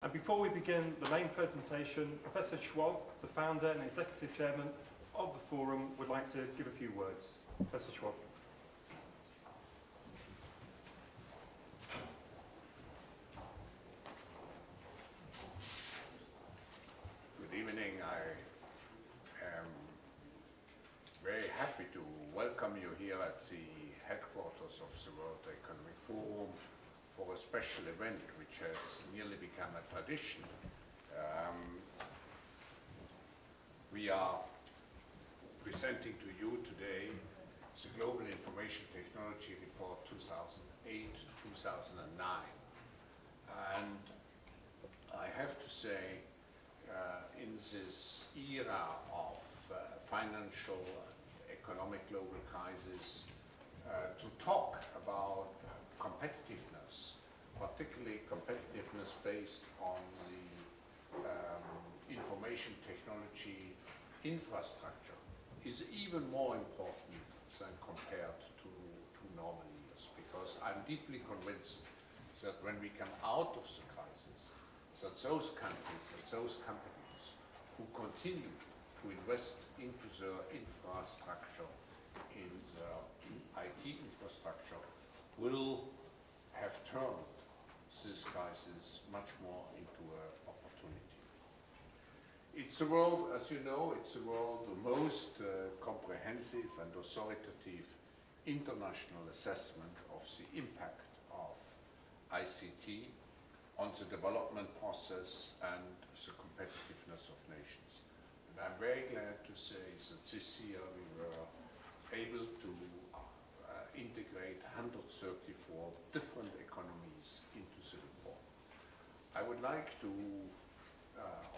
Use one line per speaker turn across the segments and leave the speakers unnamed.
And before we begin the main presentation, Professor Schwab, the founder and executive chairman of the forum, would like to give a few words. Professor Schwab.
Good evening. I am very happy to welcome you here at the headquarters of the World Economic Forum for a special event which has nearly become a tradition. We are presenting to you today the Global Information Technology Report 2008-2009. And I have to say, in this era of financial and economic global crisis, to talk about competitiveness, particularly competitiveness based on the information technology infrastructure, is even more important than compared to normal years, because I'm deeply convinced that when we come out of the crisis, that those countries, that those companies who continue to invest into the infrastructure, in the IT infrastructure, will have turned this crisis much more into an opportunity. It's a world, as you know, it's a world the most comprehensive and authoritative international assessment of the impact of ICT on the development process and the competitiveness of nations. And I'm very glad to say that this year we were able to integrate 134 different economies into the report. I would like to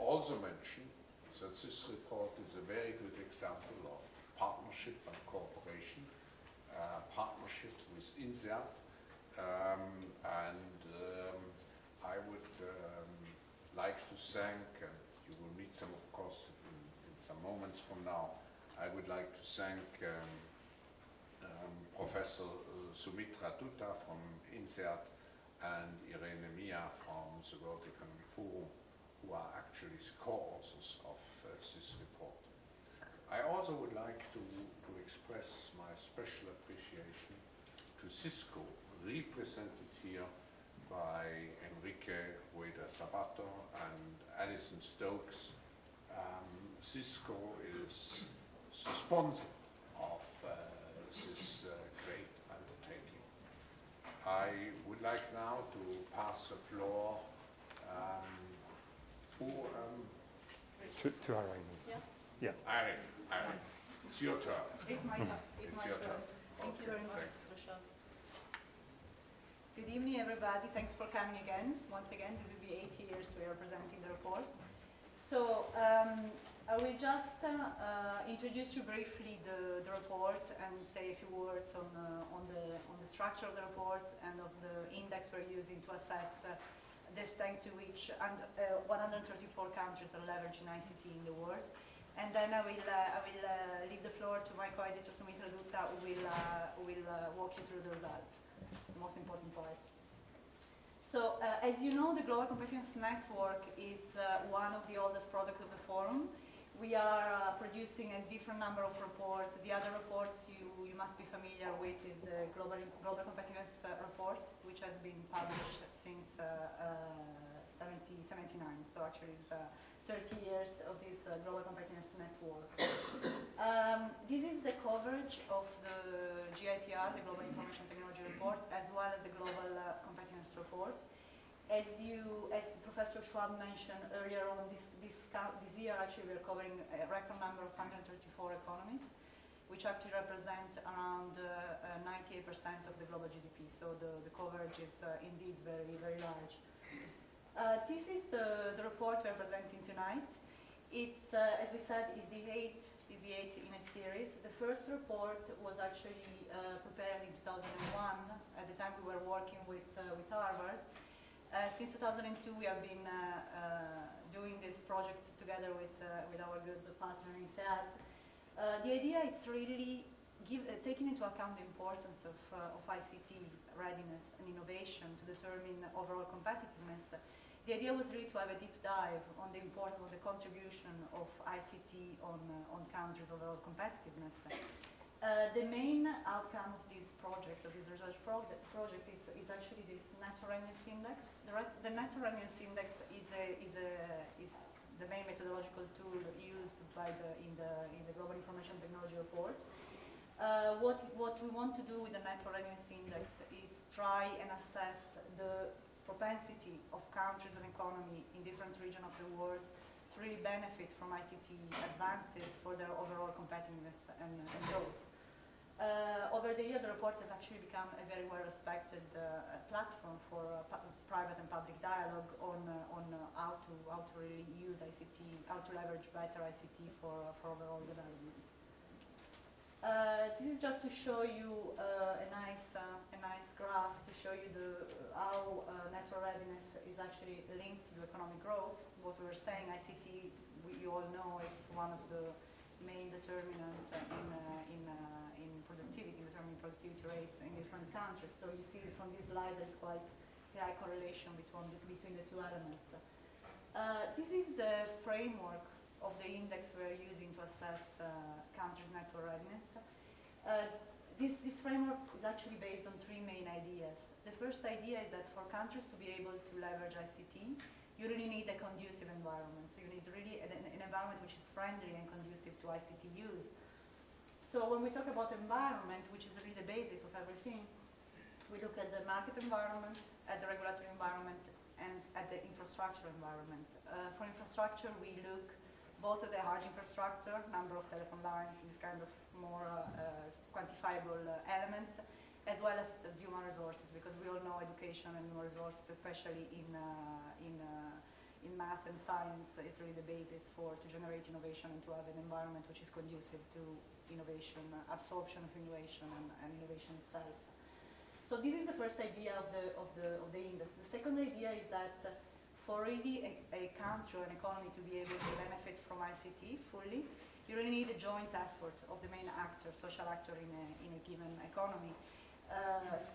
also mention that this report is a very good example of partnership and cooperation, partnership with INSEAD, I would like to thank, and you will meet some, of course, in some moments from now, I would like to thank Professor Soumitra Dutta from INSEAD and Irene from the World Economic Forum, who are actually the co-authors of this report. I also would like to express my special appreciation to Cisco, represented here by Enrique Rueda-Sabato and Alison Stokes. Cisco is the sponsor of this great undertaking. I would like now to pass the floor
to Irene. Yeah.
Irene, it's your turn.
It's my turn.
It's your turn.
Thank you very much, Mr. Schwab. Good evening, everybody. Thanks for coming again. Once again, this is the 8th year we are presenting the report. So I will just introduce you briefly the report and say a few words on the structure of the report and of the index we're using to assess the extent to which 134 countries are leveraging ICT in the world. And then I will leave the floor to my co-editor Soumitra Dutta, who will walk you through the results, the most important part. So, as you know, the Global Competitiveness Network is one of the oldest products of the forum. We are producing a different number of reports. The other reports you must be familiar with is the Global Competitiveness Report, which has been published since 1979. So actually it's 30 years of this Global Competitiveness Network. This is the coverage of the GITR, the Global Information Technology Report, as well as the Global Competitiveness Report. As Professor Schwab mentioned earlier on, this year actually we're covering a record number of 134 economies, which actually represent around 98% of the global GDP. So the coverage is indeed very, very large. This is the report we're presenting tonight. It's, as we said, is the eighth in a series. The first report was actually prepared in 2001. At the time we were working with Harvard. Since 2002 we have been doing this project together with our good partner INSEAD. The idea is really taking into account the importance of ICT readiness and innovation to determine overall competitiveness. The idea was really to have a deep dive on the importance of the contribution of ICT on countries' overall competitiveness. The main outcome of this project, of this research project, is actually this Net Readiness Index. The Net Readiness Index is the main methodological tool used in the Global Information Technology Report. What we want to do with the Net Readiness Index is try and assess the propensity of countries and economy in different regions of the world to really benefit from ICT advances for their overall competitiveness and growth. Over the year, the report has actually become a very well-respected platform for private and public dialogue on how to really use ICT, how to leverage better ICT for overall development. This is just to show you a nice graph to show you how natural readiness is actually linked to economic growth. What we were saying, ICT, you all know, it's one of the main determinants in productivity, determining productivity rates in different countries. So you see from this slide there's quite a high correlation between the two elements. This is the framework of the index we're using to assess countries' network readiness. This framework is actually based on three main ideas. The first idea is that for countries to be able to leverage ICT, you really need a conducive environment. So you need really an environment which is friendly and conducive to ICT use. So when we talk about environment, which is really the basis of everything, we look at the market environment, at the regulatory environment, and at the infrastructure environment. For infrastructure, we look both at the hard infrastructure, number of telephone lines, these kind of more quantifiable elements, as well as human resources, because we all know education and human resources, especially in math and science, is really the basis to generate innovation and to have an environment which is conducive to innovation, absorption of innovation and innovation itself. So this is the first idea of the index. The second idea is that for really a country or an economy to be able to benefit from ICT fully, you really need a joint effort of the main actor, social actor in a given economy.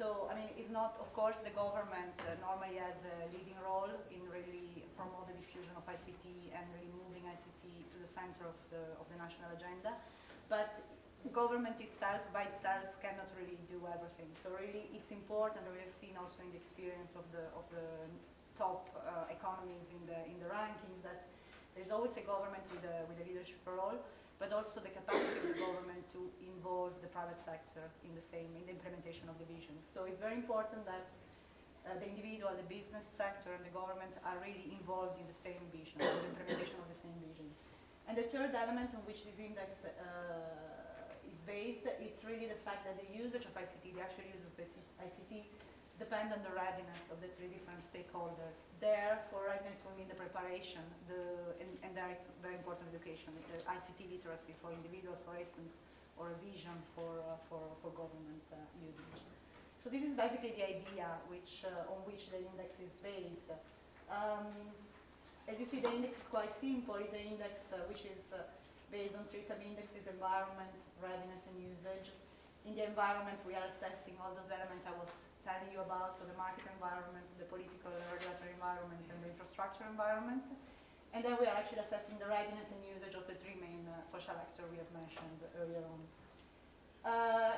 So, I mean, it's not, of course, the government normally has a leading role in really promote the diffusion of ICT and really moving ICT to the center of the national agenda. But government itself, by itself, cannot really do everything. So really, it's important, we have seen also in the experience of the top economies in the rankings, that there's always a government with a leadership role, but also the capacity of the government to involve the private sector in the implementation of the vision. So it's very important that the individual, the business sector, and the government are really involved in the same vision, in the implementation of the same vision. And the third element on which this index is based, it's really the fact that the usage of ICT, the actual use of ICT, depend on the readiness of the three different stakeholders. There, for readiness, we mean the preparation, and there it's very important education, the ICT literacy for individuals, for instance, or a vision for government usage. So this is basically the idea on which the index is based. As you see, the index is quite simple. It's an index which is based on three sub-indexes: environment, readiness, and usage. In the environment, we are assessing all those elements I was telling you about, so the market environment, the political and regulatory environment, and the infrastructure environment. And then we are actually assessing the readiness and usage of the three main social actors we have mentioned earlier on.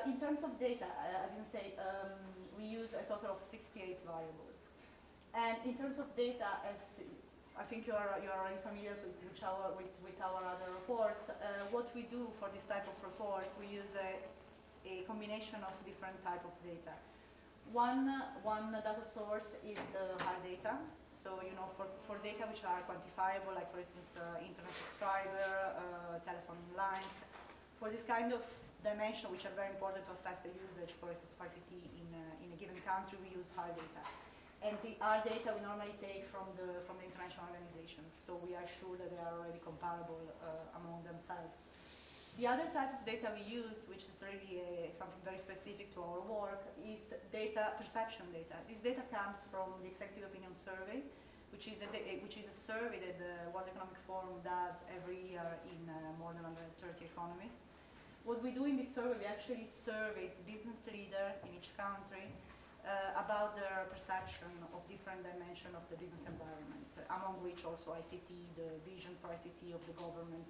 In terms of data, I didn't say, we use a total of 68 variables. And in terms of data, as I think you are already familiar with our other reports, what we do for this type of reports, we use a combination of different type of data. One data source is the hard data. So, you know, for data which are quantifiable, like for instance, internet subscriber, telephone lines, for this kind of dimension which are very important to assess the usage, for instance, of ICT in a given country, we use hard data. And the hard data we normally take from the international organization. So we are sure that they are already comparable among themselves. The other type of data we use, which is really something very specific to our work, is data, perception data. This data comes from the Executive Opinion Survey, which is a survey that the World Economic Forum does every year in more than 130 economies. What we do in this survey, we actually survey business leaders in each country about their perception of different dimensions of the business environment, among which also ICT, the vision for ICT of the government.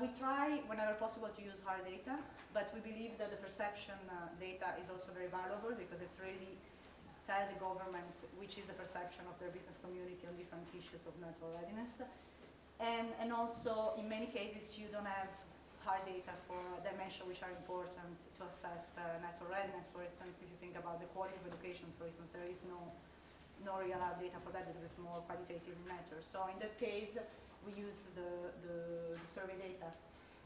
We try, whenever possible, to use hard data, but we believe that the perception data is also very valuable because it's really tell the government which is the perception of their business community on different issues of network readiness. And also, in many cases, you don't have hard data for dimensions which are important to assess network readiness. For instance, if you think about the quality of education, for instance, there is no real hard data for that because it's more qualitative in nature. So in that case, we use the survey data.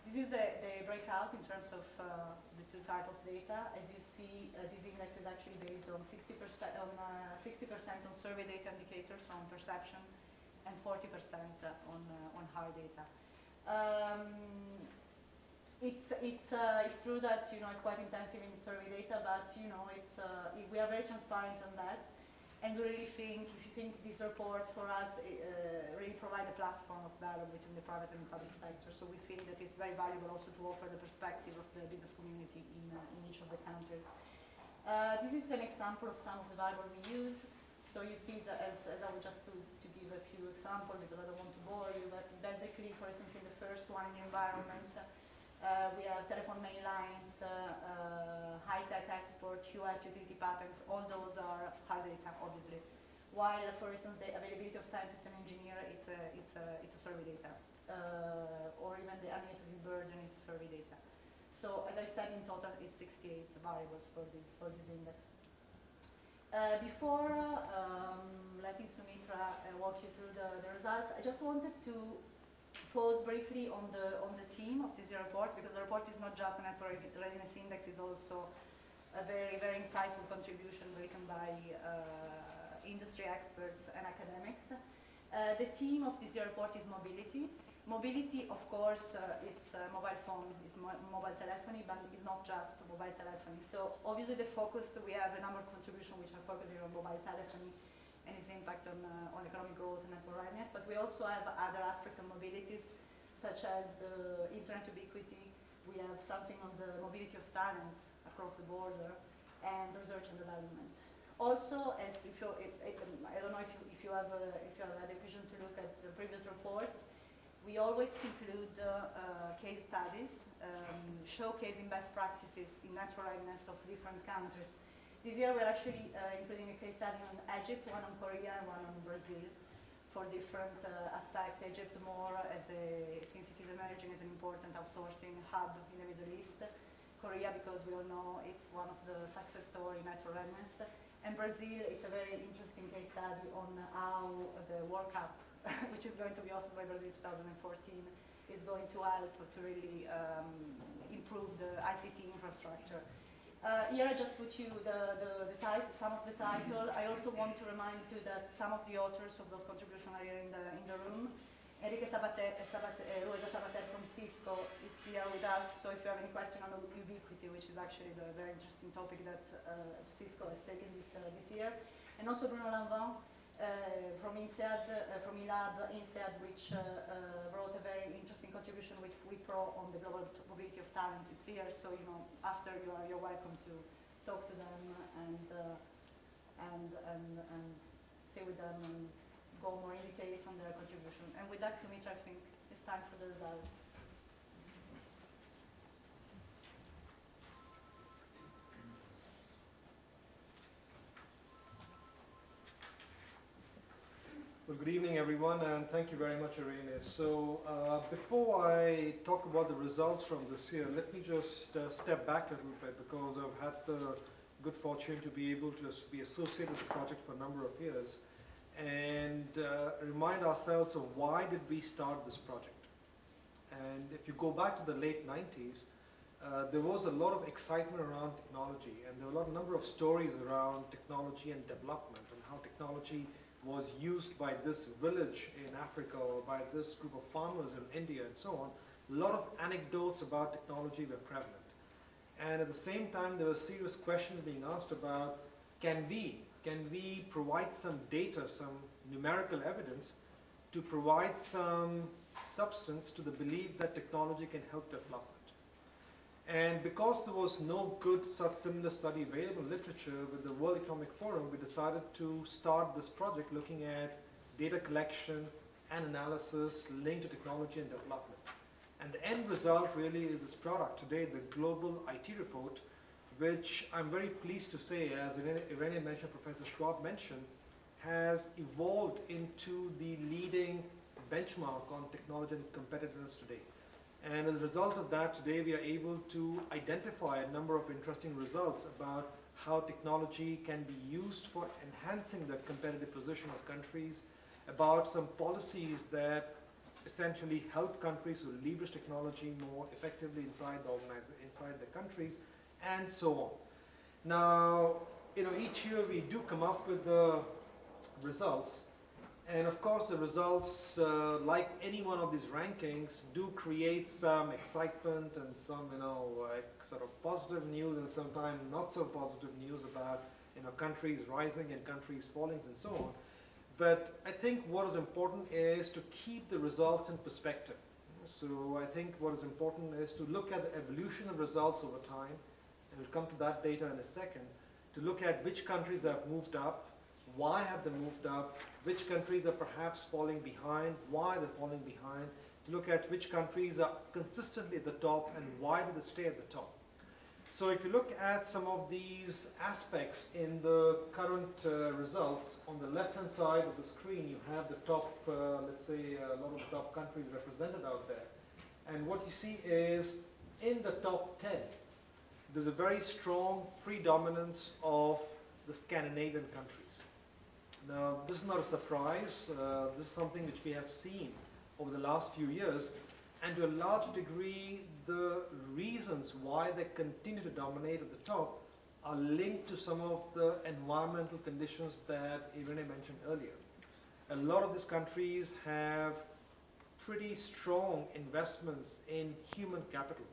This is the breakout in terms of the two types of data. As you see, this index is actually based on 60% on survey data indicators on perception and 40% on hard data. It's true that it's quite intensive in survey data, but we are very transparent on that, and we really think if you think these reports for us really provide a platform of dialogue between the private and the public sector. So we think that it's very valuable also to offer the perspective of the business community in each of the countries. This is an example of some of the variables we use. So you see that as I would just to give a few examples because I don't want to bore you, but basically, for instance, in the first one in the environment. We have telephone main lines, high-tech export, US utility patents, all those are hard data, obviously. While, for instance, the availability of scientists and engineers, it's a survey data. Or even the administrative burden, it's survey data. So, as I said, in total, it's 68 variables for this index. Before letting Soumitra walk you through the results, I just wanted to pause briefly on the theme of this report, because the report is not just a network readiness index, it's also a very, very insightful contribution written by industry experts and academics. The theme of this report is mobility. Mobility, of course, it's mobile phone, it's mobile telephony, but it's not just mobile telephony. So obviously the focus, we have a number of contributions which are focusing on mobile telephony and its impact on economic growth and network readiness, but we also have other aspects of mobilities, such as the internet ubiquity. We have something on the mobility of talents across the border, and research and development. Also, as I don't know if you have had the occasion to look at the previous reports, we always include case studies showcasing best practices in network readiness of different countries. This year we're actually including a case study on Egypt, one on Korea, and one on Brazil, for different aspects. Egypt more since it is emerging as an important outsourcing hub in the Middle East. Korea, because we all know it's one of the success stories in network readiness. And Brazil, it's a very interesting case study on how the World Cup, which is going to be hosted by Brazil 2014, is going to help to really improve the ICT infrastructure. Here I just put you some of the title. I also want to remind you that some of the authors of those contributions are here in the room. Enrique Sabater from Cisco is here with us, so if you have any question on ubiquity, which is actually the very interesting topic that Cisco has taken this year. And also Bruno Lanvin from INSEAD, from INSEAD, which wrote a very interesting contribution with WIPRO on the global mobility of talents. It's here, so after you're welcome to talk to them and stay with them and go more in details on their contribution. And with that, Soumitra, I think it's time for the results.
Well, good evening, everyone, and thank you very much, Irene. So before I talk about the results from this year, let me just step back a little bit, because I've had the good fortune to be able to be associated with the project for a number of years, and remind ourselves of why did we start this project. And if you go back to the late 90s, there was a lot of excitement around technology, and there were a number of stories around technology and development, and how technology was used by this village in Africa or by this group of farmers in India and so on. A lot of anecdotes about technology were prevalent. And at the same time, there were serious questions being asked about, can we provide some data, some numerical evidence to provide some substance to the belief that technology can help development? And because there was no good such similar study available in literature with the World Economic Forum, we decided to start this project looking at data collection and analysis linked to technology and development. And the end result really is this product today, the Global IT Report, which I'm very pleased to say, as Irene mentioned, Professor Schwab mentioned, has evolved into the leading benchmark on technology and competitiveness today. And as a result of that, today we are able to identify a number of interesting results about how technology can be used for enhancing the competitive position of countries, about some policies that essentially help countries who leverage technology more effectively inside the countries, and so on. Now, each year we do come up with the results, and of course the results, like any one of these rankings, do create some excitement and some, sort of positive news and sometimes not so positive news about, countries rising and countries falling and so on. But I think what is important is to keep the results in perspective. So I think what is important is to look at the evolution of results over time, and we'll come to that data in a second, to look at which countries have moved up, why have they moved up, which countries are perhaps falling behind, why they're falling behind, to look at which countries are consistently at the top and why do they stay at the top. So if you look at some of these aspects in the current results, on the left-hand side of the screen you have the top, let's say, a lot of the top countries represented out there. And what you see is, in the top 10, there's a very strong predominance of the Scandinavian countries. Now, this is not a surprise. This is something which we have seen over the last few years. And to a large degree, the reasons why they continue to dominate at the top are linked to some of the environmental conditions that Irene mentioned earlier. A lot of these countries have pretty strong investments in human capital.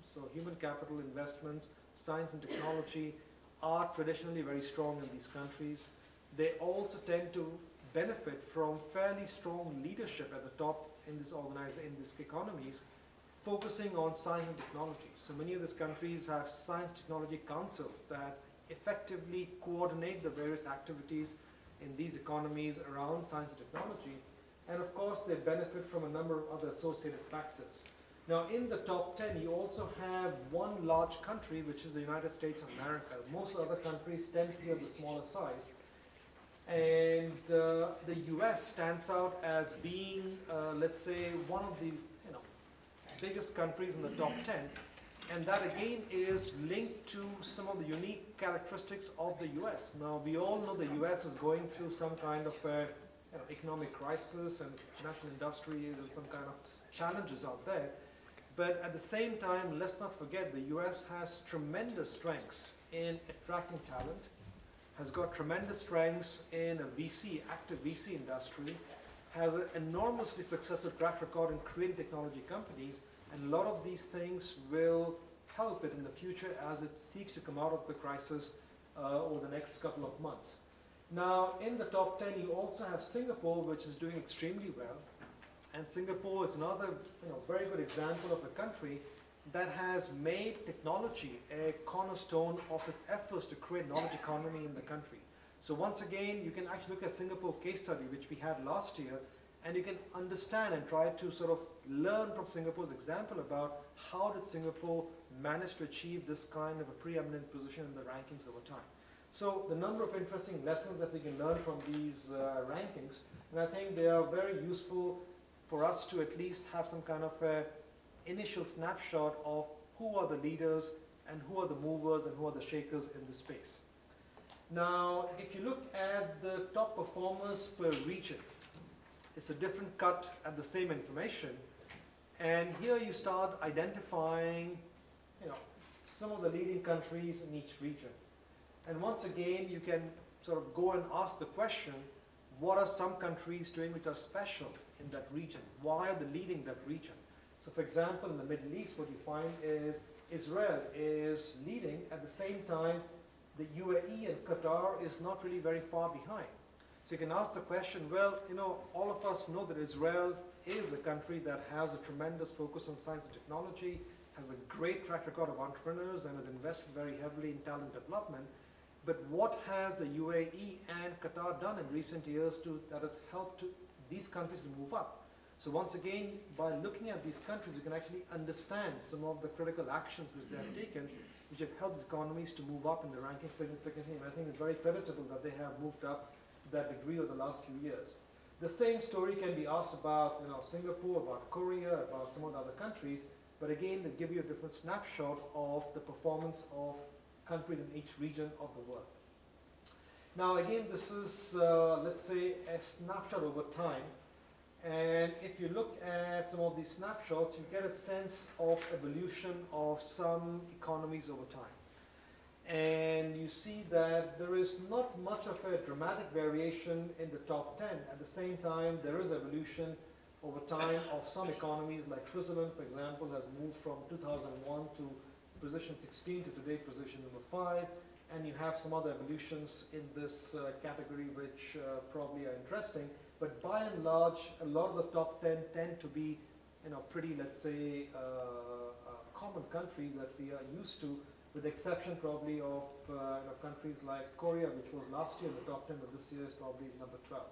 So human capital investments, science and technology are traditionally very strong in these countries. They also tend to benefit from fairly strong leadership at the top in these economies, focusing on science and technology. So many of these countries have science technology councils that effectively coordinate the various activities in these economies around science and technology. And of course, they benefit from a number of other associated factors. Now, in the top 10, you also have one large country, which is the United States of America. Most other countries tend to be of the smaller size. And the US stands out as being, let's say, one of the biggest countries in the top 10. And that again is linked to some of the unique characteristics of the US. Now, we all know the US is going through some kind of economic crisis, and national industry and some kind of challenges out there. But at the same time, let's not forget the US has tremendous strengths in attracting talent, has got tremendous strengths in a VC, active VC industry, has an enormously successful track record in creating technology companies, and a lot of these things will help it in the future as it seeks to come out of the crisis over the next couple of months. Now, in the top 10, you also have Singapore, which is doing extremely well. And Singapore is another very good example of a country that has made technology a cornerstone of its efforts to create knowledge economy in the country. So once again, you can actually look at Singapore case study, which we had last year, and you can understand and try to sort of learn from Singapore's example about how did Singapore manage to achieve this kind of a preeminent position in the rankings over time. So the number of interesting lessons that we can learn from these rankings, and I think they are very useful for us to at least have some kind of a initial snapshot of who are the leaders and who are the movers and who are the shakers in the space. Now, if you look at the top performers per region, it's a different cut at the same information. And here you start identifying, some of the leading countries in each region. And once again, you can sort of go and ask the question, what are some countries doing which are special in that region? Why are they leading that region? So for example, in the Middle East, what you find is Israel is leading. At the same time, the UAE and Qatar is not really very far behind. So you can ask the question, well, all of us know that Israel is a country that has a tremendous focus on science and technology, has a great track record of entrepreneurs and has invested very heavily in talent development. But what has the UAE and Qatar done in recent years that has helped these countries to move up? So once again, by looking at these countries, you can actually understand some of the critical actions which they have taken, which have helped economies to move up in the ranking significantly. And I think it's very creditable that they have moved up to that degree over the last few years. The same story can be asked about Singapore, about Korea, about some of the other countries. But again, they give you a different snapshot of the performance of countries in each region of the world. Now again, this is, let's say, a snapshot over time. And if you look at some of these snapshots, you get a sense of evolution of some economies over time. And you see that there is not much of a dramatic variation in the top 10. At the same time, there is evolution over time of some economies, like Switzerland, for example, has moved from 2001 to position 16 to today position number 5. And you have some other evolutions in this category which probably are interesting. But by and large, a lot of the top 10 tend to be, pretty, let's say, common countries that we are used to, with the exception probably of countries like Korea, which was last year in the top 10, but this year is probably number 12.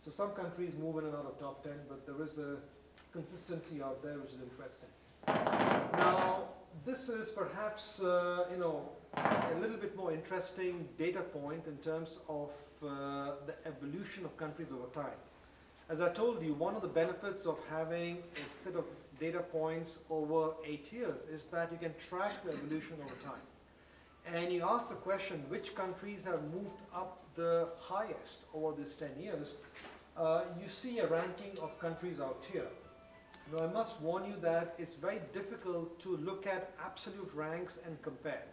So some countries move in and out of top 10, but there is a consistency out there which is interesting. Now, this is perhaps, a little bit more interesting data point in terms of the evolution of countries over time. As I told you, one of the benefits of having a set of data points over 8 years is that you can track the evolution over time. And you ask the question, which countries have moved up the highest over these 10 years? You see a ranking of countries out here. Now, I must warn you that it's very difficult to look at absolute ranks and compare.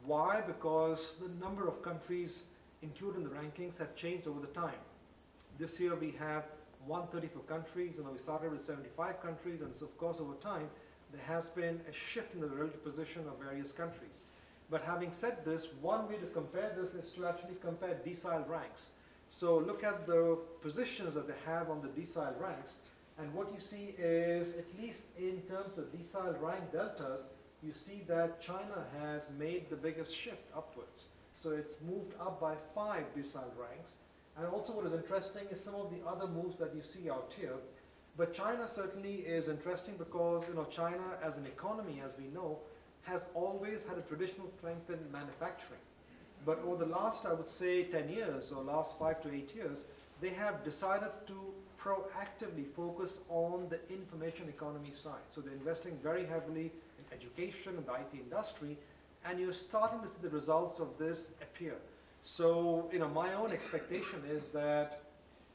Why? Because the number of countries included in the rankings have changed over the time. This year we have 134 countries, we started with 75 countries, and so of course over time there has been a shift in the relative position of various countries. But having said this, one way to compare this is to actually compare decile ranks. So look at the positions that they have on the decile ranks, and what you see is, at least in terms of decile rank deltas, you see that China has made the biggest shift upwards. So it's moved up by 5 decile ranks. And also what is interesting is some of the other moves that you see out here. But China certainly is interesting because China as an economy, as we know, has always had a traditional strength in manufacturing. But over the last, I would say, 10 years or last 5 to 8 years, they have decided to proactively focus on the information economy side. So they're investing very heavily in education and the IT industry, and you're starting to see the results of this appear. So, my own expectation is that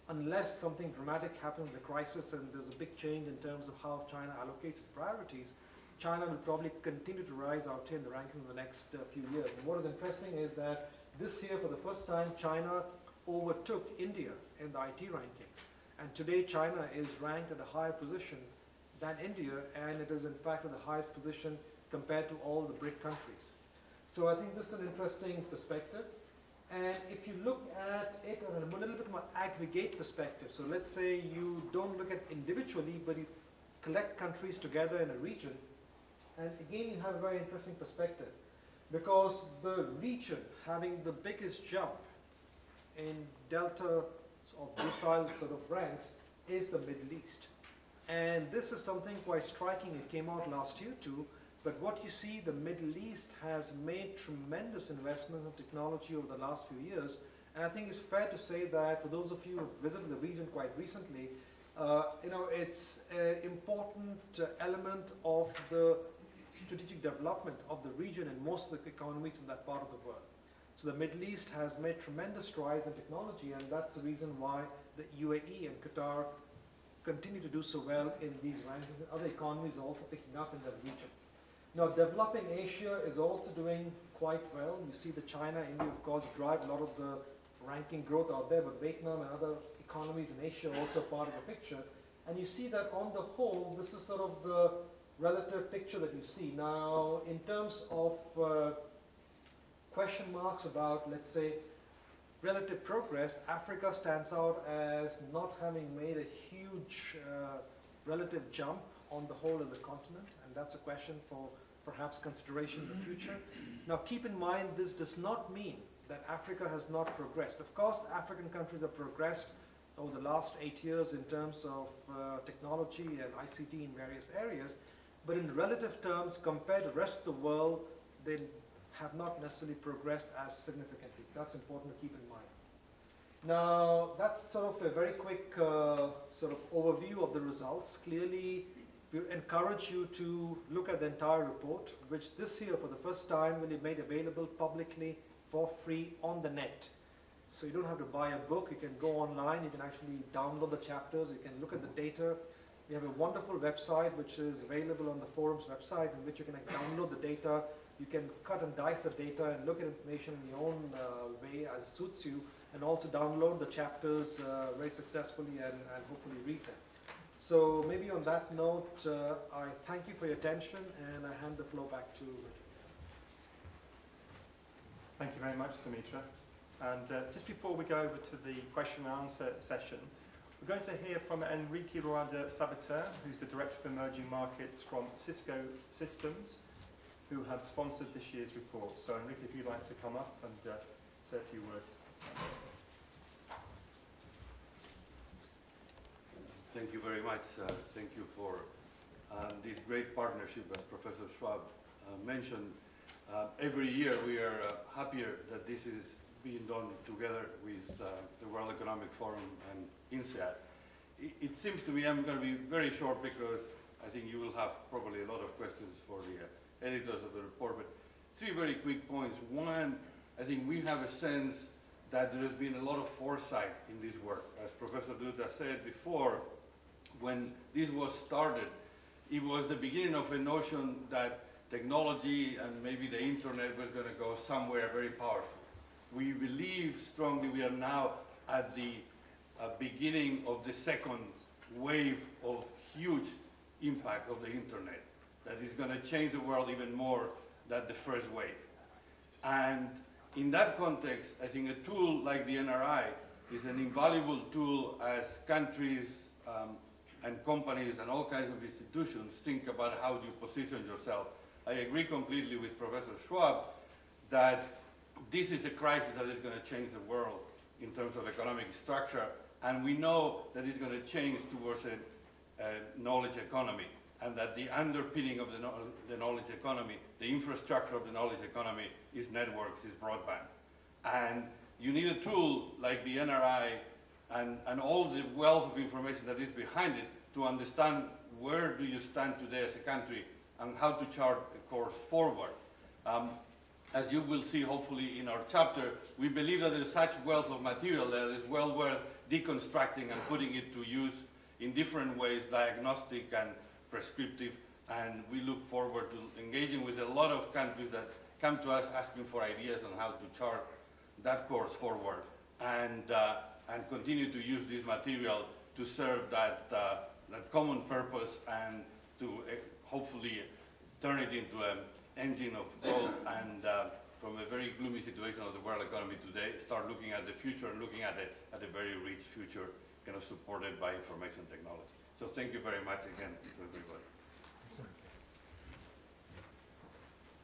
unless something dramatic happens in the crisis and there's a big change in terms of how China allocates its priorities, China will probably continue to rise out here in the rankings in the next few years. And what is interesting is that this year, for the first time, China overtook India in the IT rankings. And today, China is ranked at a higher position than India, and it is in fact at the highest position compared to all the BRIC countries. So I think this is an interesting perspective. And if you look at it on a little bit more aggregate perspective, so let's say you don't look at individually, but you collect countries together in a region, and again you have a very interesting perspective, because the region having the biggest jump in delta of decile sort of ranks is the Middle East. And this is something quite striking. It came out last year too. But what you see, the Middle East has made tremendous investments in technology over the last few years. And I think it's fair to say that for those of you who have visited the region quite recently, it's an important element of the strategic development of the region and most of the economies in that part of the world. So the Middle East has made tremendous strides in technology, and that's the reason why the UAE and Qatar continue to do so well in these rankings. And other economies are also picking up in that region. Now, developing Asia is also doing quite well. You see that China, India, of course, drive a lot of the ranking growth out there, but Vietnam and other economies in Asia are also part of the picture. And you see that on the whole, this is sort of the relative picture that you see. Now, in terms of question marks about, let's say, relative progress, Africa stands out as not having made a huge relative jump on the whole as a continent, and that's a question for perhaps consideration in the future. Now keep in mind, this does not mean that Africa has not progressed. Of course, African countries have progressed over the last 8 years in terms of technology and ICT in various areas, but in relative terms, compared to the rest of the world, they have not necessarily progressed as significantly. That's important to keep in mind. Now, that's sort of a very quick sort of overview of the results. Clearly, we encourage you to look at the entire report, which this year, for the first time, will be made available publicly for free on the net. So you don't have to buy a book. You can go online. You can actually download the chapters. You can look at the data. We have a wonderful website which is available on the forum's website, in which you can download the data. You can cut and dice the data and look at information in your own way as it suits you, and also download the chapters very successfully and hopefully read them. So maybe on that note, I thank you for your attention, and I hand the floor back to Richard.
Thank you very much, Soumitra. And just before we go over to the question and answer session, we're going to hear from Enrique Roada Sabater, who's the Director of Emerging Markets from Cisco Systems, who have sponsored this year's report. So Enrique, if you'd like to come up and say a few words.
Thank you very much. Thank you for this great partnership, as Professor Schwab mentioned. Every year we are happier that this is being done together with the World Economic Forum and INSEAD. It seems to me, I'm going to be very short because I think you will have probably a lot of questions for the editors of the report, but 3 very quick points. One, I think we have a sense that there has been a lot of foresight in this work. As Professor Dutta said before, when this was started, it was the beginning of a notion that technology and maybe the internet was going to go somewhere very powerful. We believe strongly we are now at the beginning of the second wave of huge impact of the internet that is going to change the world even more than the first wave. And in that context, I think a tool like the NRI is an invaluable tool as countries and companies and all kinds of institutions think about how you position yourself. I agree completely with Professor Schwab that this is a crisis that is going to change the world in terms of economic structure, and we know that it's going to change towards a knowledge economy, and that the underpinning of the knowledge economy, the infrastructure of the knowledge economy is networks, is broadband. And you need a tool like the NRI and all the wealth of information that is behind it to understand where do you stand today as a country and how to chart a course forward. As you will see hopefully in our chapter, we believe that there's such wealth of material that is well worth deconstructing and putting it to use in different ways, diagnostic and prescriptive, and we look forward to engaging with a lot of countries that come to us asking for ideas on how to chart that course forward, and continue to use this material to serve that common purpose and to hopefully turn it into an engine of growth, and from a very gloomy situation of the world economy today, start looking at the future and looking at a very rich future, kind of supported by information technology. So thank you very much again to everybody.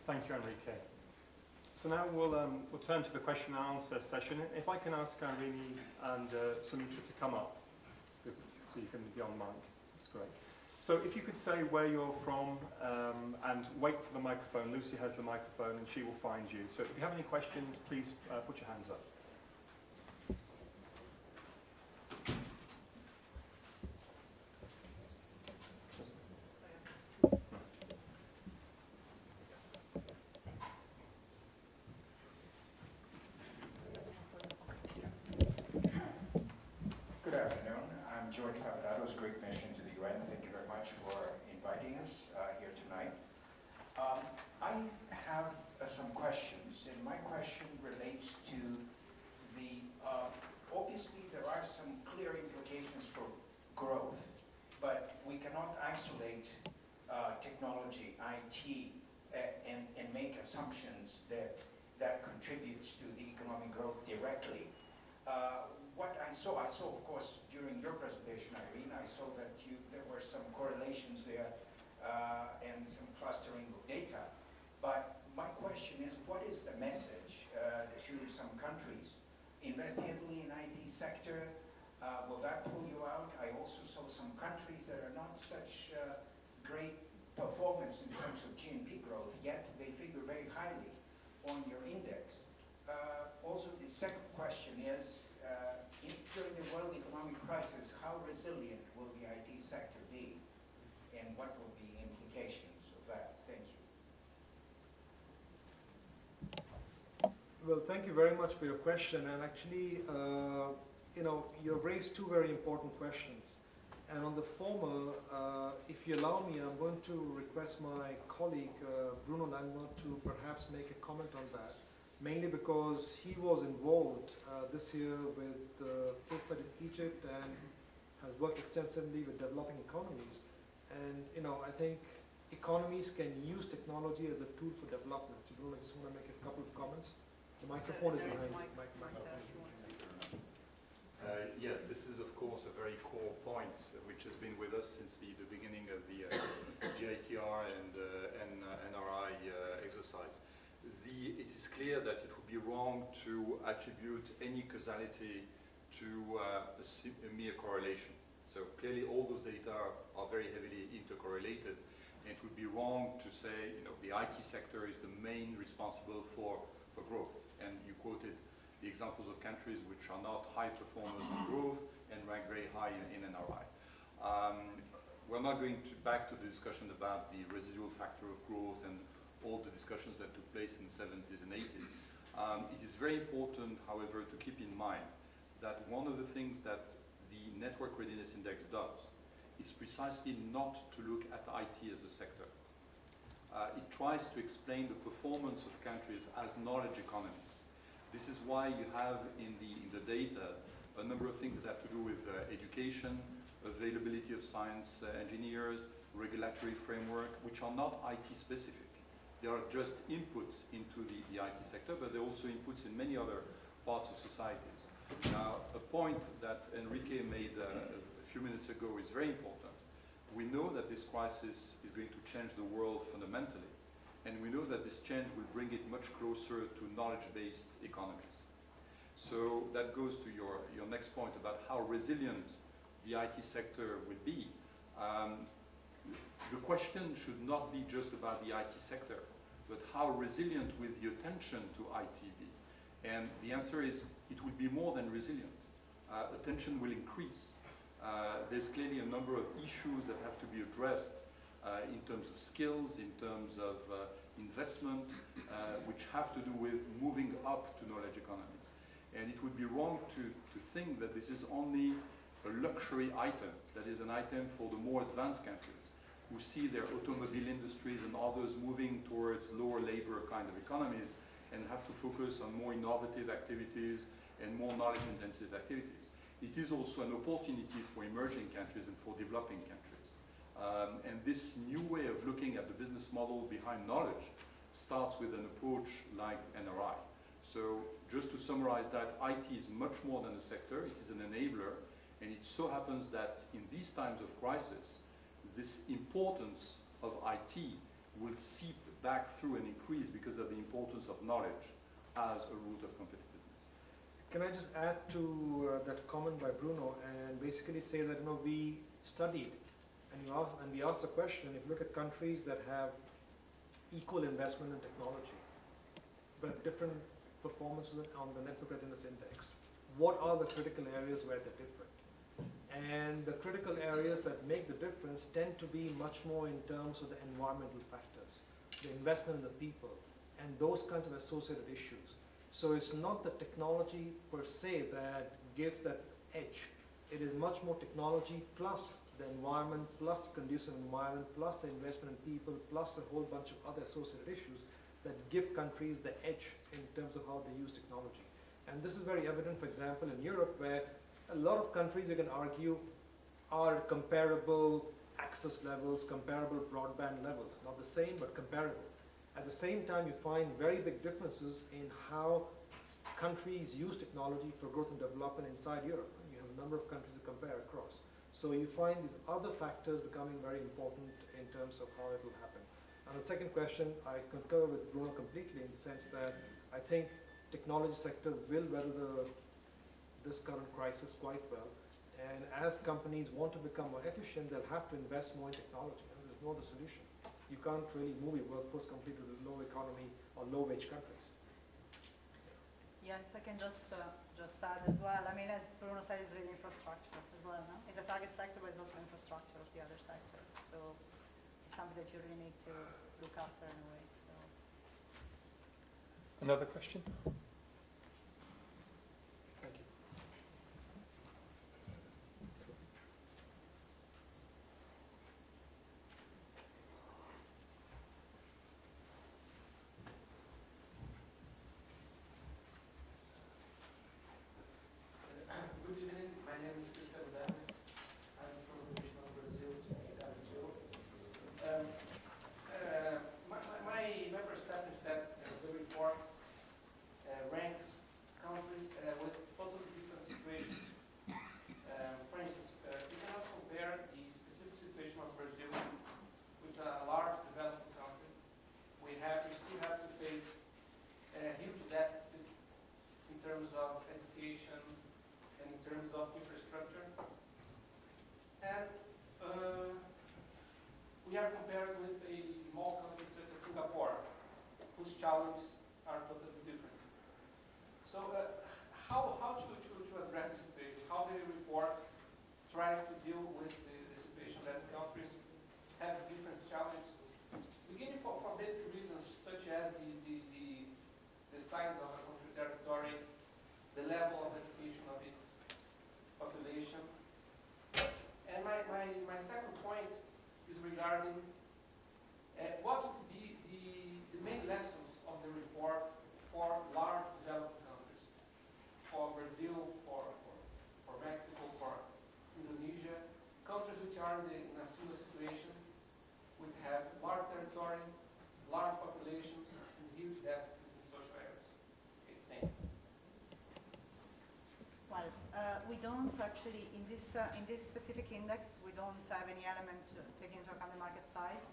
Thank you, Enrique. So now we'll turn to the question and answer session. If I can ask Irene and Soumitra to come up, so you can be on mic. That's great. So if you could say where you're from and wait for the microphone. Lucy has the microphone and she will find you. So if you have any questions, please put your hands up.
Good afternoon. I'm George Papadato's Greek mission to the UN. Thank you very much for inviting us here tonight. I have some questions, and my question relates to the, obviously there are some clear implications for growth, but we cannot isolate technology, IT, and make assumptions that contributes to the economic growth directly. What I saw of course, during your presentation, Irene, I saw that there were some correlations simulations there and some clustering of data. But my question is, what is the message to some countries? Invest heavily in IT sector, will that pull you out? I also saw some countries that are not such great performance in terms of GNP growth, yet they figure very highly on your index. Also, the second question is, during the world economic crisis, how resilient will the IT sector be, and what will be the implications of that? Thank you.
Well, thank you very much for your question. And actually, you know, you've raised two very important questions. And on the former, if you allow me, I'm going to request my colleague, Bruno Langner, to perhaps make a comment on that. Mainly because he was involved this year with the case study in Egypt and has worked extensively with developing economies. And you know, I think economies can use technology as a tool for development. So Bruno, I just want to make a couple of comments. The microphone is behind you.
Yes, this is of course a very core point which has been with us since the beginning of the GITR and NRI exercise. It is clear that it would be wrong to attribute any causality to a mere correlation. So clearly all those data are very heavily intercorrelated, and it would be wrong to say, you know, the IT sector is the main responsible for growth. And you quoted the examples of countries which are not high performers in growth and rank very high in NRI. We're not going back to the discussion about the residual factor of growth and all the discussions that took place in the 70s and 80s. It is very important, however, to keep in mind that one of the things that the Network Readiness Index does is precisely not to look at IT as a sector. It tries to explain the performance of countries as knowledge economies. This is why you have in the data a number of things that have to do with education, availability of science engineers, regulatory framework, which are not IT specific. They are just inputs into the IT sector, but they're also inputs in many other parts of societies. Now, a point that Enrique made a few minutes ago is very important. We know that this crisis is going to change the world fundamentally, and we know that this change will bring it much closer to knowledge-based economies. So that goes to your next point about how resilient the IT sector will be. The question should not be just about the IT sector, but how resilient will the attention to IT be? And the answer is, it will be more than resilient. Attention will increase. There's clearly a number of issues that have to be addressed in terms of skills, in terms of investment, which have to do with moving up to knowledge economies. And it would be wrong to think that this is only a luxury item, that is an item for the more advanced countries, who see their automobile industries and others moving towards lower labor kind of economies and have to focus on more innovative activities and more knowledge-intensive activities. It is also an opportunity for emerging countries and for developing countries. And this new way of looking at the business model behind knowledge starts with an approach like NRI. So just to summarize that, IT is much more than a sector, it is an enabler, and it so happens that in these times of crisis, this importance of IT will seep back through and increase because of the importance of knowledge as a root of competitiveness.
Can I just add to that comment by Bruno and basically say that, you know, we studied and we asked the question, if you look at countries that have equal investment in technology, but different performances on the Network Readiness Index, what are the critical areas where they're different? And the critical areas that make the difference tend to be much more in terms of the environmental factors, the investment in the people, and those kinds of associated issues. So it's not the technology per se that gives that edge. It is much more technology plus the environment, plus the conducive environment, plus the investment in people, plus a whole bunch of other associated issues that give countries the edge in terms of how they use technology. And this is very evident, for example, in Europe, where a lot of countries, you can argue, are comparable access levels, comparable broadband levels. Not the same, but comparable. At the same time, you find very big differences in how countries use technology for growth and development inside Europe. You have a number of countries to compare across. So you find these other factors becoming very important in terms of how it will happen. And the second question, I concur with Bruno completely in the sense that I think technology sector will weather this current crisis quite well. And as companies want to become more efficient, they'll have to invest more in technology. And there's no other solution. You can't really move your workforce completely to low economy or low wage countries.
Yeah, if I can just add as well. I mean, as Bruno said, it's really infrastructure as well. No? It's a target sector, but it's also infrastructure of the other sector. So it's something that you really need to look after in a way. So.
Another question? Thank you.
Good evening. My name is I'm from Brazil. My perception is that the report ranks countries with totally different situations. For instance, you cannot compare the specific situation of Brazil with a large developing country. We still have to face huge deficits in terms of education and in terms of infrastructure. And we are compared with a small country such as Singapore, whose challenges are totally different. So how to address the situation? How the report tries to deal with the situation that countries have different challenges, beginning for basic reasons such as the size of a country territory, the level of education of its population. And my second point is regarding what would be the main lessons of the report for large developing countries, for Brazil, for Mexico, for Indonesia, countries which are in a similar situation, which have large territory, large populations, and huge deficits in social areas. Okay, thank you.
Well, we don't actually, in this specific index, we don't have any element taking into account the market size,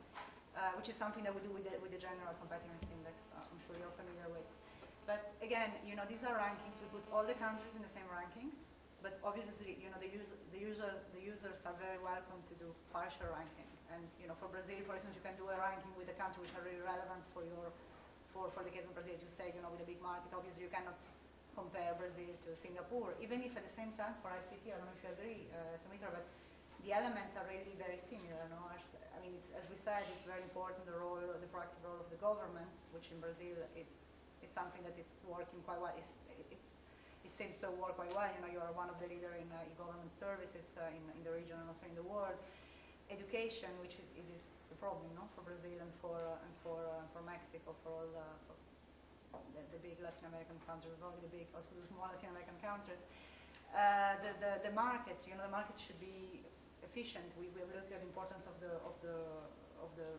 which is something that we do with the general competitiveness index, I'm sure you're familiar with. But again, these are rankings. We put all the countries in the same rankings, but obviously, the users are very welcome to do partial ranking. And for Brazil, for instance, you can do a ranking with the countries which are really relevant for the case of Brazil. You say, with a big market, obviously you cannot compare Brazil to Singapore, even if at the same time for ICT, I don't know if you agree, Soumitra, but the elements are really very similar. I mean, as we said, it's very important the proactive role of the government, which in Brazil it's something that it's working quite well. It seems to work quite well. You are one of the leaders in government services in the region and also in the world. Education, which is the problem, for Brazil and for Mexico, for all the big Latin American countries, also the small Latin American countries. The market, the market should be efficient. We have looked at the importance of the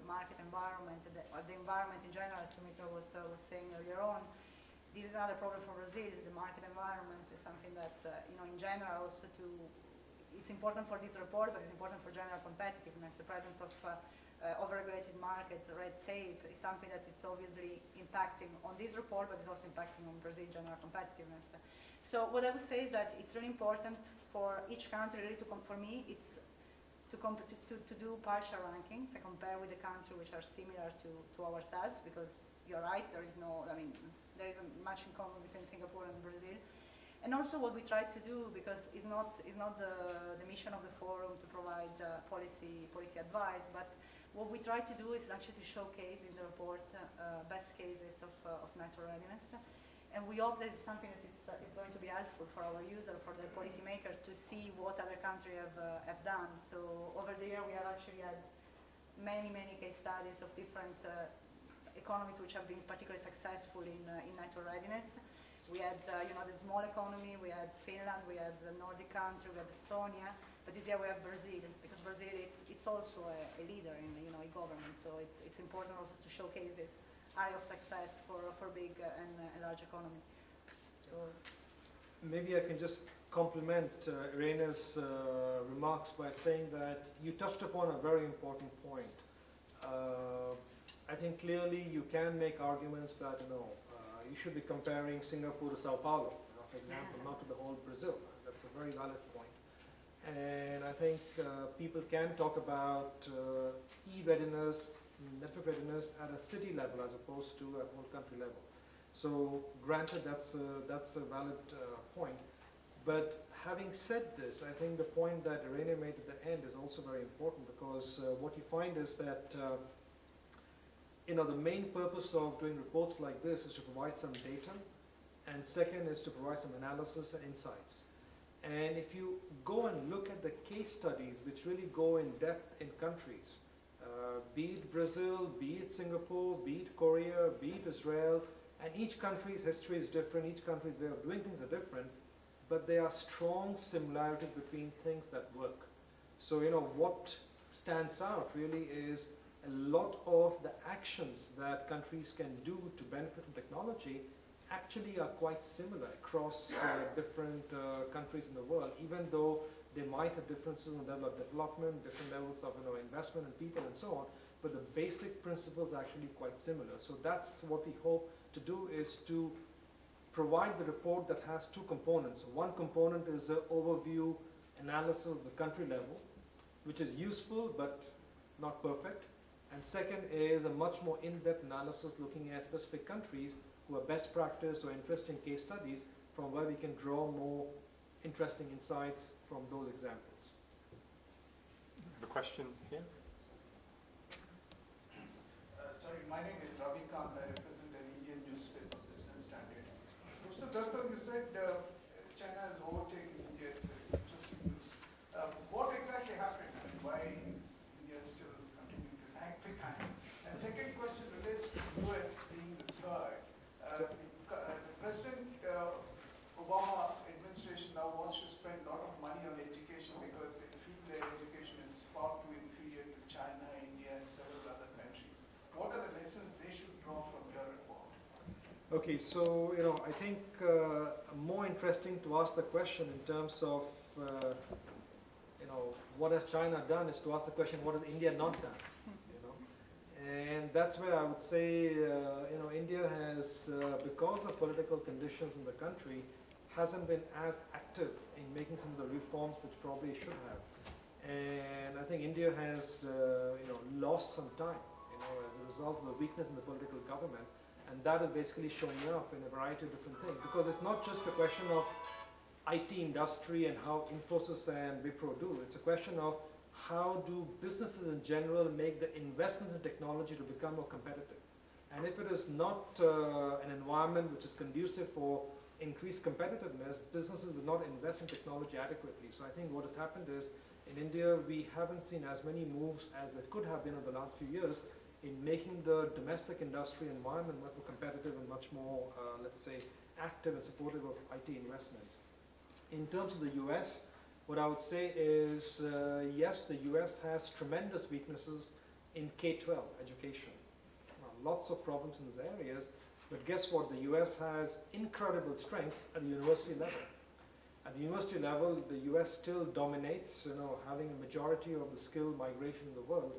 market environment, and the environment in general, as Soumitra was saying earlier on. This is another problem for Brazil. The market environment is something that, in general, also it's important for this report, but it's important for general competitiveness. The presence of overregulated market, red tape, is something that it's obviously impacting on this report, but it's also impacting on Brazil general competitiveness. So what I would say is that it's really important for each country, really, for me, it's to do partial rankings and compare with the countries which are similar to ourselves, because you're right, there isn't much in common between Singapore and Brazil. And also what we try to do, because it's not the mission of the forum to provide policy advice, but what we try to do is actually to showcase in the report best cases of natural readiness. And we hope this is something that is going to be helpful for our user, for the policymaker, to see what other countries have done. So over the year we have actually had many case studies of different economies which have been particularly successful in natural readiness. We had the small economy, we had Finland, we had the Nordic country, we had Estonia, but this year we have Brazil, because Brazil it's also a leader in e-government, so it's important also to showcase this area of success for big and large economy. So
maybe I can just complement Irene's remarks by saying that you touched upon a very important point. I think clearly you can make arguments that, you should be comparing Singapore to Sao Paulo, for example, not to the whole Brazil. That's a very valid point. And I think people can talk about e-readiness, network readiness at a city level as opposed to a whole country level. So granted, that's a valid point. But having said this, I think the point that Irene made at the end is also very important, because what you find is that the main purpose of doing reports like this is to provide some data, and second is to provide some analysis and insights. And if you go and look at the case studies which really go in depth in countries, be it Brazil, be it Singapore, be it Korea, be it Israel, and each country's history is different, each country's way of doing things are different, but there are strong similarities between things that work. So, what stands out really is a lot of the actions that countries can do to benefit from technology actually are quite similar across different countries in the world, even though they might have differences in the level of development, different levels of investment in people and so on, but the basic principles are actually quite similar. So that's what we hope to do, is to provide the report that has two components. One component is an overview analysis of the country level, which is useful but not perfect. And second is a much more in-depth analysis looking at specific countries who are best practice or interesting case studies from where we can draw more interesting insights from those examples.
I have a question here.
Sorry, my name is Ravi Kant. I represent an Indian newspaper, Business Standard. Professor Dutta, you said China is overtaking India. It's interesting news. What exactly happened, and why is India still continuing to lag behind? And second question relates to the US being the third. The President Obama administration now wants to spend a lot of money on education because they feel their education is far too inferior to China, India, and several other countries. What are the lessons they should draw from your report?
Okay, so I think more interesting to ask the question in terms of what has China done is to ask the question, what has India not done? And that's where I would say India has, because of political conditions in the country, hasn't been as active in making some of the reforms which probably should have. And I think India has lost some time as a result of the weakness in the political government, and that is basically showing up in a variety of different things, because it's not just a question of IT industry and how Infosys and Wipro do. It's a question of how do businesses in general make the investments in technology to become more competitive. And if it is not an environment which is conducive for increased competitiveness, businesses will not invest in technology adequately. So I think what has happened is, in India, we haven't seen as many moves as there could have been over the last few years in making the domestic industry environment much more competitive and much more, let's say, active and supportive of IT investments. In terms of the US, what I would say is, yes, the US has tremendous weaknesses in K-12 education. Lots of problems in those areas, but guess what? The US has incredible strengths at the university level. At the university level, the US still dominates, having a majority of the skill migration in the world.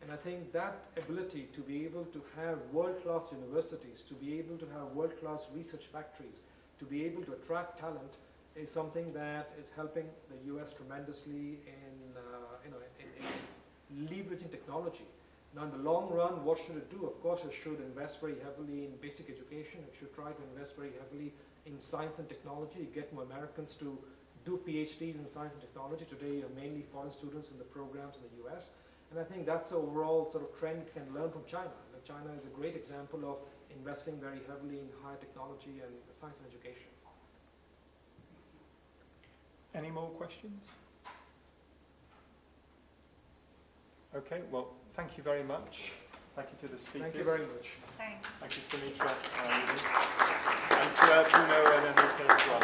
And I think that ability to be able to have world-class universities, to be able to have world-class research factories, to be able to attract talent is something that is helping the US tremendously in leveraging technology. Now, in the long run, what should it do? Of course, it should invest very heavily in basic education. It should try to invest very heavily in science and technology, get more Americans to do PhDs in science and technology. Today, mainly foreign students in the programs in the US. And I think that's the overall sort of trend we can learn from China. China is a great example of investing very heavily in higher technology and science and education.
Any more questions? Okay, well, thank you very much. Thank you to the speakers.
Thank you very much.
Thanks.
Thank you, Soumitra, and to Bruno and Enrique as well.